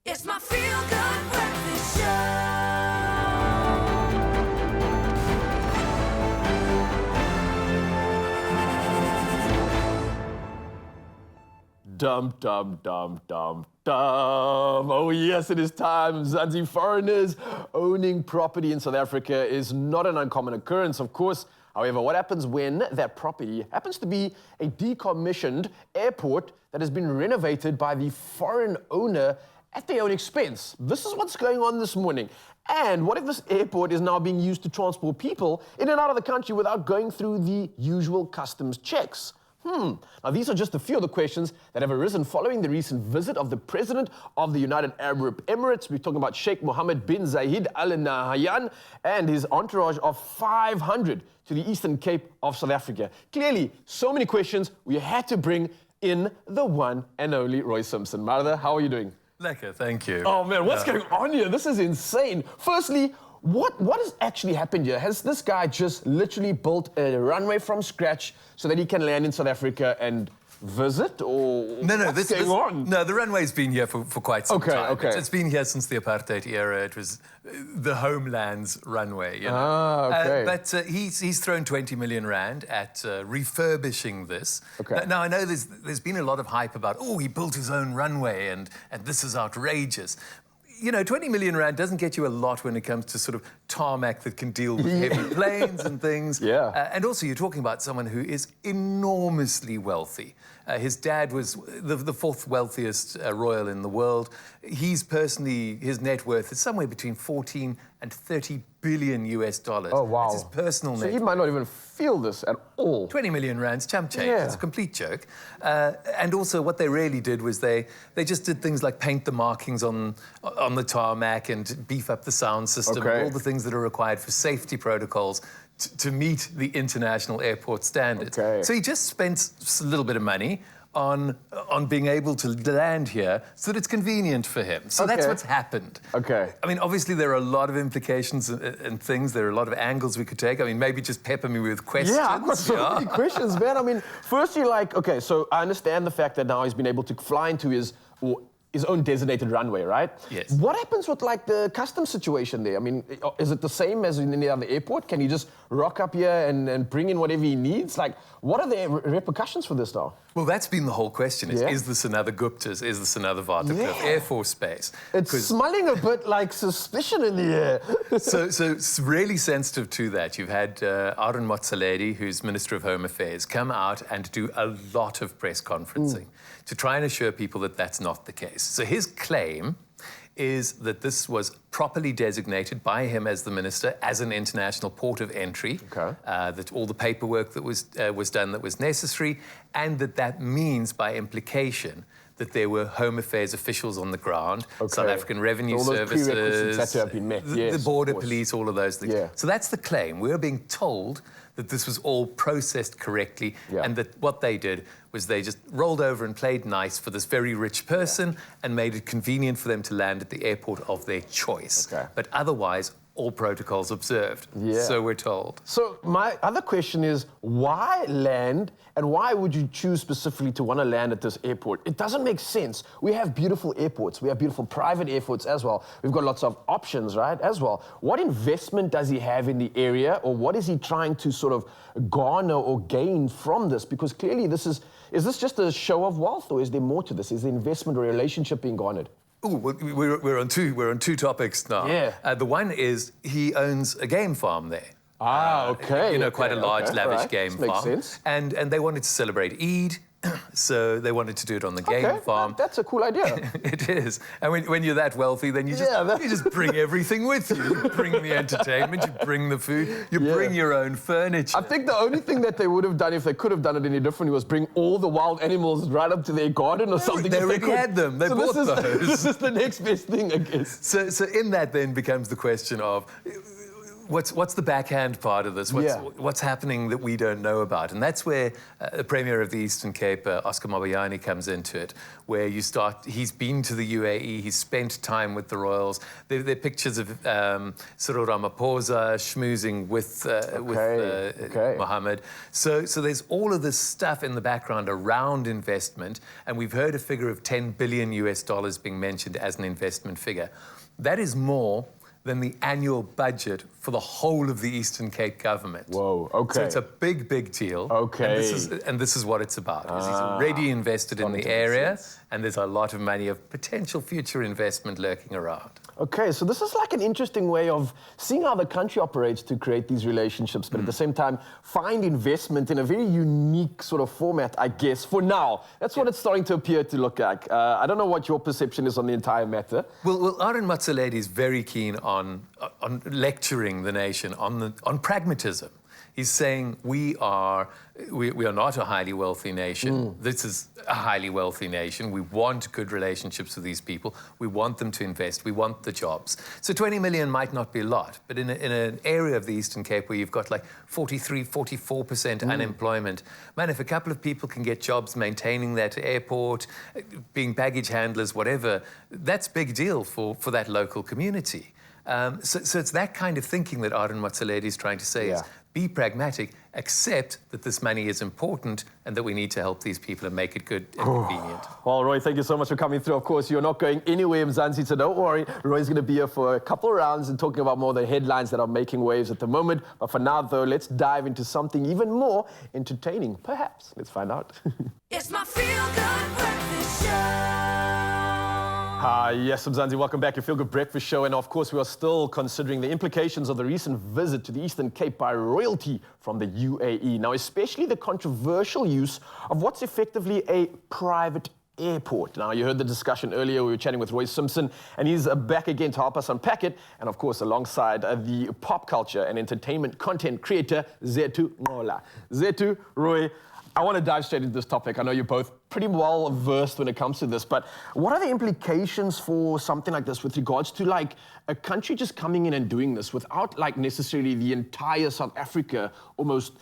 It's my feel-good breakfast show. Dum, dum, dum, dum, dum. Oh yes, it is time. Zanzi foreigners owning property in South Africa is not an uncommon occurrence, of course. However, what happens when that property happens to be a decommissioned airport that has been renovated by the foreign owner at their own expense? This is what's going on this morning. And what if this airport is now being used to transport people in and out of the country without going through the usual customs checks? Now, these are just a few of the questions that have arisen following the recent visit of the President of the United Arab Emirates. We're talking about Sheikh Mohammed bin Zayed Al Nahyan and his entourage of 500 to the Eastern Cape of South Africa. Clearly, so many questions, we had to bring in the one and only Roy Simpson. Martha, how are you doing? Lekker, thank you. Oh man, what's going on here? This is insane. Firstly, what has actually happened here? Has this guy just literally built a runway from scratch so that he can land in South Africa and visit, or what's going on? No, the runway's been here for quite some time. Okay. It's been here since the apartheid era. It was the homeland's runway, you know. Okay. But he's thrown 20 million rand at refurbishing this. Okay. Now, I know there's been a lot of hype about, oh, he built his own runway and this is outrageous. You know, 20 million rand doesn't get you a lot when it comes to sort of tarmac that can deal with heavy planes and things. Yeah. And also, you're talking about someone who is enormously wealthy. His dad was the fourth wealthiest royal in the world. He's personally, his net worth is somewhere between 14 and 30 billion US dollars. Oh, wow. That's his personal net. So he might not even feel this at all. 20 million rands, chump change. Yeah. It's a complete joke. And also what they really did was they just did things like paint the markings on the tarmac and beef up the sound system, Okay. all the things that are required for safety protocols to meet the international airport standards. Okay. So he just spent a little bit of money on being able to land here so that it's convenient for him. So that's Okay. what's happened. Okay. I mean, obviously there are a lot of implications and things. There are a lot of angles we could take. I mean, maybe just pepper me with questions. Yeah, I've got so many questions, man. I mean, firstly, okay, so I understand the fact that now he's been able to fly into his own designated runway, right? Yes. What happens with the customs situation there? I mean, is it the same as in any other airport? Can he just rock up here and bring in whatever he needs? What are the repercussions for this now? Well, that's been the whole question. Yeah. Is this another Gupta's? Is this another Waterkloof Air Force Base? It's smelling a bit like suspicion in the air. so it's really sensitive to that. You've had Aaron Motsoaledi, who's Minister of Home Affairs, come out and do a lot of press conferencing to try and assure people that that's not the case. So his claim is that this was properly designated by him as the minister as an international port of entry, that all the paperwork that was done that was necessary, and that means by implication that there were Home Affairs officials on the ground, South African Revenue all those Services, prerequisites had to have been met. the Border Police, all of those things. Yeah. So that's the claim. We're being told that this was all processed correctly, and that what they did was they just rolled over and played nice for this very rich person and made it convenient for them to land at the airport of their choice. Okay. But otherwise, all protocols observed. Yeah. So we're told. So my other question is, why land, and why would you choose specifically to want to land at this airport? It doesn't make sense. We have beautiful airports. We have beautiful private airports as well. We've got lots of options, right, as well. What investment does he have in the area, or what is he trying to sort of garner or gain from this? Because clearly is this just a show of wealth, or is there more to this? Is the investment or relationship being garnered? Oh, we're on two topics now. Yeah. The one is he owns a game farm there. Okay. You know, quite a large, lavish game farm. Makes sense. And they wanted to celebrate Eid, so they wanted to do it on the game farm. That's a cool idea. It is. And when you're that wealthy, then you just bring everything with you. You bring the entertainment, you bring the food, you bring your own furniture. I think the only thing that they would have done, if they could have done it any differently, was bring all the wild animals right up to their garden or something. They already had them. They bought those. This is the next best thing, I guess. So in that then becomes the question of, what's the backhand part of this? What's happening that we don't know about? And that's where the Premier of the Eastern Cape, Oscar Mabayane, comes into it, where he's been to the UAE, he's spent time with the royals. There are pictures of Cyril Ramaphosa schmoozing with Mohammed. So there's all of this stuff in the background around investment, and we've heard a figure of $10 billion being mentioned as an investment figure. That is more than the annual budget for the whole of the Eastern Cape government. Whoa, okay. So it's a big, big deal. Okay. And this is what it's about. He's already invested in the area, and there's a lot of money of potential future investment lurking around. Okay, so this is like an interesting way of seeing how the country operates to create these relationships, but at the same time, find investment in a very unique sort of format, I guess, for now. That's what it's starting to appear to look like. I don't know what your perception is on the entire matter. Well, Arun Motsoaledi is very keen on lecturing the nation on pragmatism. He's saying we are not a highly wealthy nation. This is a highly wealthy nation. We want good relationships with these people. We want them to invest. We want the jobs. So 20 million might not be a lot, but in an area of the Eastern Cape where you've got like 43, 44% unemployment, man, if a couple of people can get jobs maintaining that airport, being baggage handlers, whatever, that's a big deal for that local community. So it's that kind of thinking that Arun Motsoaledi is trying to say is be pragmatic, accept that this money is important and that we need to help these people and make it good and convenient. Well, Roy, thank you so much for coming through. Of course, you're not going anywhere, Mzansi, so don't worry. Roy's going to be here for a couple of rounds and talking about more of the headlines that are making waves at the moment. But for now, though, let's dive into something even more entertaining, perhaps. Let's find out. It's my feel-good breakfast show. Yes, Mzansi, welcome back to Feel Good Breakfast Show. And of course, we are still considering the implications of the recent visit to the Eastern Cape by royalty from the UAE. Now, especially the controversial use of what's effectively a private airport. Now, you heard the discussion earlier. We were chatting with Roy Simpson, and he's back again to help us unpack it. And of course, alongside the pop culture and entertainment content creator, Zethu Ngola. Zethu, Roy, I want to dive straight into this topic. I know you're both pretty well versed when it comes to this, but what are the implications for something like this with regards to like a country just coming in and doing this without like necessarily the entire South Africa almost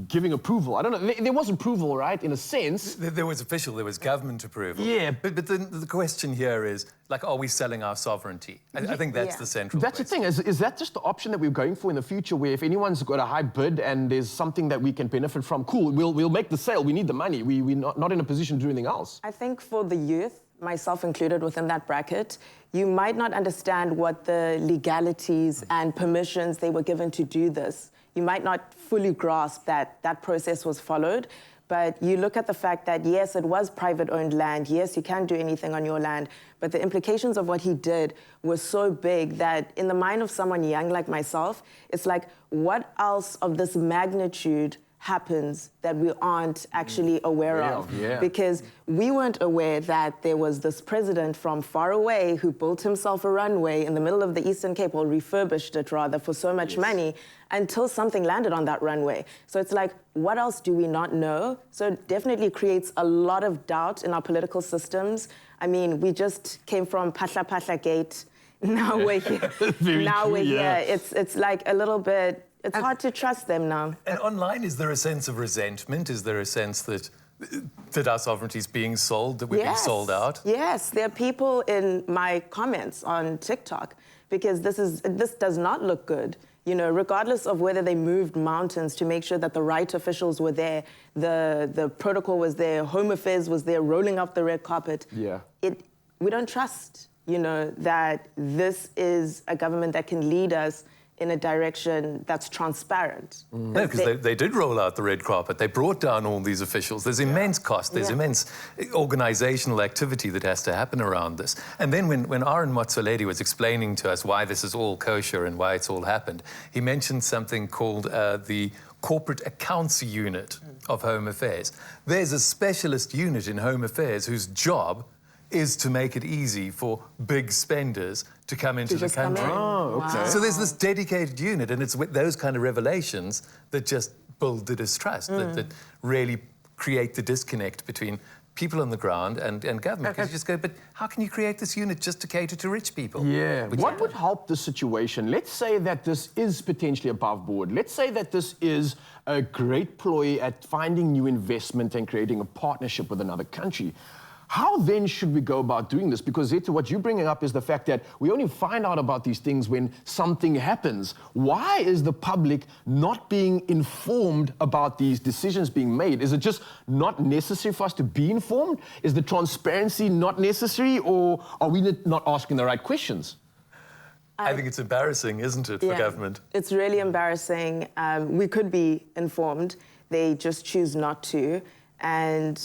giving approval? I don't know. There was approval, right, in a sense. There was there was government approval. Yeah. But the question here is, like, are we selling our sovereignty? I think that's the central That's question. the thing. Is that just the option that we're going for in the future, where if anyone's got a high bid and there's something that we can benefit from, cool, we'll make the sale. We need the money. We're not in a position to do anything else. I think for the youth, myself included within that bracket, you might not understand what the legalities and permissions they were given to do this. You might not fully grasp that that process was followed, but you look at the fact that, yes, it was private-owned land, yes, you can do anything on your land, but the implications of what he did were so big that in the mind of someone young like myself, it's like, what else of this magnitude happens that we aren't actually aware of? Because we weren't aware that there was this president from far away who built himself a runway in the middle of the Eastern Cape, or refurbished it rather, for so much money, until something landed on that runway. So it's like, what else do we not know? So it definitely creates a lot of doubt in our political systems. I mean, we just came from Phahla Gate. Now we're here. We're here. It's like a little bit. It's hard to trust them now. And online, is there a sense of resentment? Is there a sense that our sovereignty is being sold, that we're being sold out? Yes, there are people in my comments on TikTok, because this does not look good. You know, regardless of whether they moved mountains to make sure that the right officials were there, the protocol was there, Home Affairs was there, rolling out the red carpet. We don't trust, you know, that this is a government that can lead us in a direction that's transparent. No, because they did roll out the red carpet. They brought down all these officials. There's immense cost. There's immense organizational activity that has to happen around this. And then when Arun Motsoaledi was explaining to us why this is all kosher and why it's all happened, he mentioned something called the Corporate Accounts Unit of Home Affairs. There's a specialist unit in Home Affairs whose job is to make it easy for big spenders to come into the country. So there's this dedicated unit, and it's with those kind of revelations that just build the distrust, that really create the disconnect between people on the ground and government. Because you just go, but how can you create this unit just to cater to rich people? Yeah. What would help the situation? Let's say that this is potentially above board. Let's say that this is a great ploy at finding new investment and creating a partnership with another country. How then should we go about doing this? Because Zeta, what you're bringing up is the fact that we only find out about these things when something happens. Why is the public not being informed about these decisions being made? Is it just not necessary for us to be informed? Is the transparency not necessary, or are we not asking the right questions? I think it's embarrassing, isn't it, for government? It's really embarrassing. We could be informed. They just choose not to. And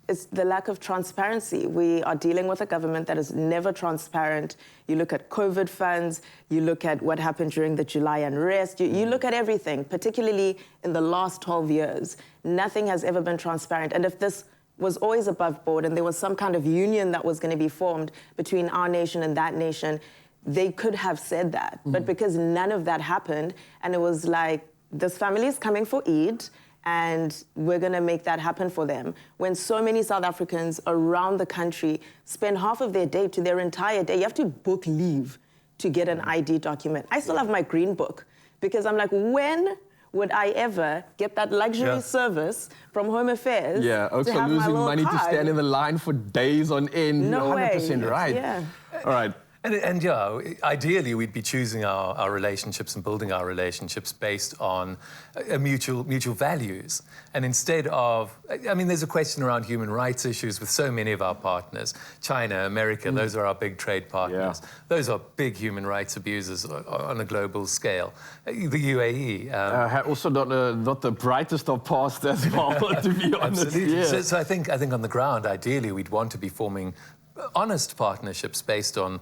it's the lack of transparency. We are dealing with a government that is never transparent. You look at COVID funds, you look at what happened during the July unrest, you look at everything, particularly in the last 12 years. Nothing has ever been transparent. And if this was always above board and there was some kind of union that was going to be formed between our nation and that nation, they could have said that. But because none of that happened, and it was like, this family is coming for Eid, and we're going to make that happen for them. When so many South Africans around the country spend half of their day to their entire day, you have to book leave to get an ID document. I still have my green book because I'm like, when would I ever get that luxury service from Home Affairs? Yeah, also to have losing my money card? to stand in the line for days on end. No You're way. 100% right. Yeah. All right. And yeah, ideally we'd be choosing our relationships and building our relationships based on mutual values. And instead of, I mean, there's a question around human rights issues with so many of our partners. China, America, those are our big trade partners. Yeah. Those are big human rights abusers on a global scale. The UAE. Also not the brightest of paths as well, to be honest. Absolutely. Yeah. So I think on the ground, ideally, we'd want to be forming honest partnerships based on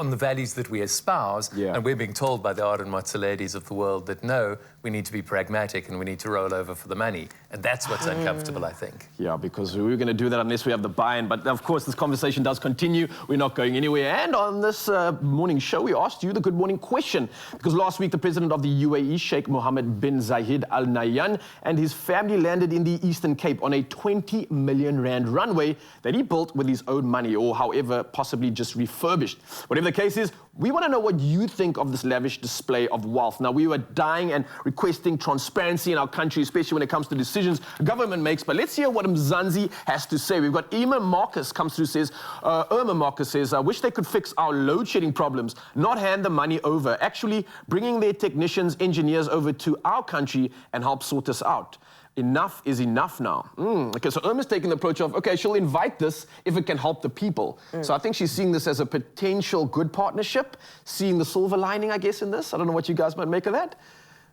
the values that we espouse, and we're being told by the Arden Motsaledi's of the world that no, we need to be pragmatic and we need to roll over for the money, and that's what's uncomfortable, I think. Yeah, because we're going to do that unless we have the buy-in. But of course, this conversation does continue. We're not going anywhere. And on this morning show, we asked you the good morning question, because last week the president of the UAE, Sheikh Mohammed bin Zayed Al Nahyan, and his family landed in the Eastern Cape on a 20 million rand runway that he built with his own money, or however, possibly just refurbished. Whatever the case is, we want to know what you think of this lavish display of wealth. Now, we were dying and requesting transparency in our country, especially when it comes to decisions government makes. But let's hear what Mzansi has to say. We've got Irma Marcus comes through, says, I wish they could fix our load shedding problems, not hand the money over, actually bringing their technicians, engineers over to our country and help sort us out. Enough is enough now. Okay, so Irma's taking the approach of, okay, she'll invite this if it can help the people. So I think she's seeing this as a potential good partnership, seeing the silver lining, I guess, in this. I don't know what you guys might make of that.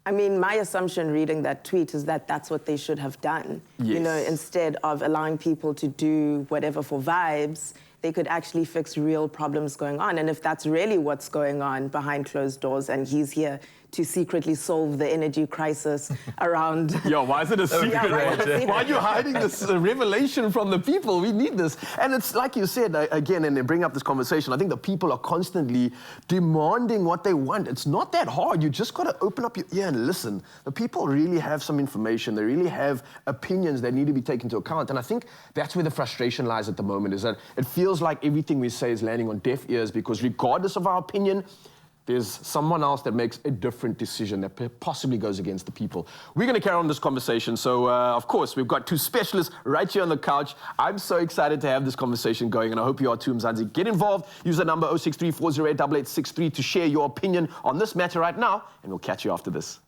I mean, my assumption reading that tweet is that that's what they should have done. Yes. You know, instead of allowing people to do whatever for vibes, they could actually fix real problems going on. And if that's really what's going on behind closed doors, and he's here to secretly solve the energy crisis around... Yo, why is it a secret? Yeah, right. Why are you hiding this revelation from the people? We need this. And it's like you said, again, and they bring up this conversation, I think the people are constantly demanding what they want. It's not that hard. You just got to open up your ear and listen. The people really have some information. They really have opinions that need to be taken into account. And I think that's where the frustration lies at the moment, is that it feels like everything we say is landing on deaf ears, because regardless of our opinion, there's someone else that makes a different decision that possibly goes against the people. We're going to carry on this conversation. So, of course, we've got two specialists right here on the couch. I'm so excited to have this conversation going, and I hope you are too, Mzansi. Get involved. Use the number 063 408 8863 to share your opinion on this matter right now, and we'll catch you after this.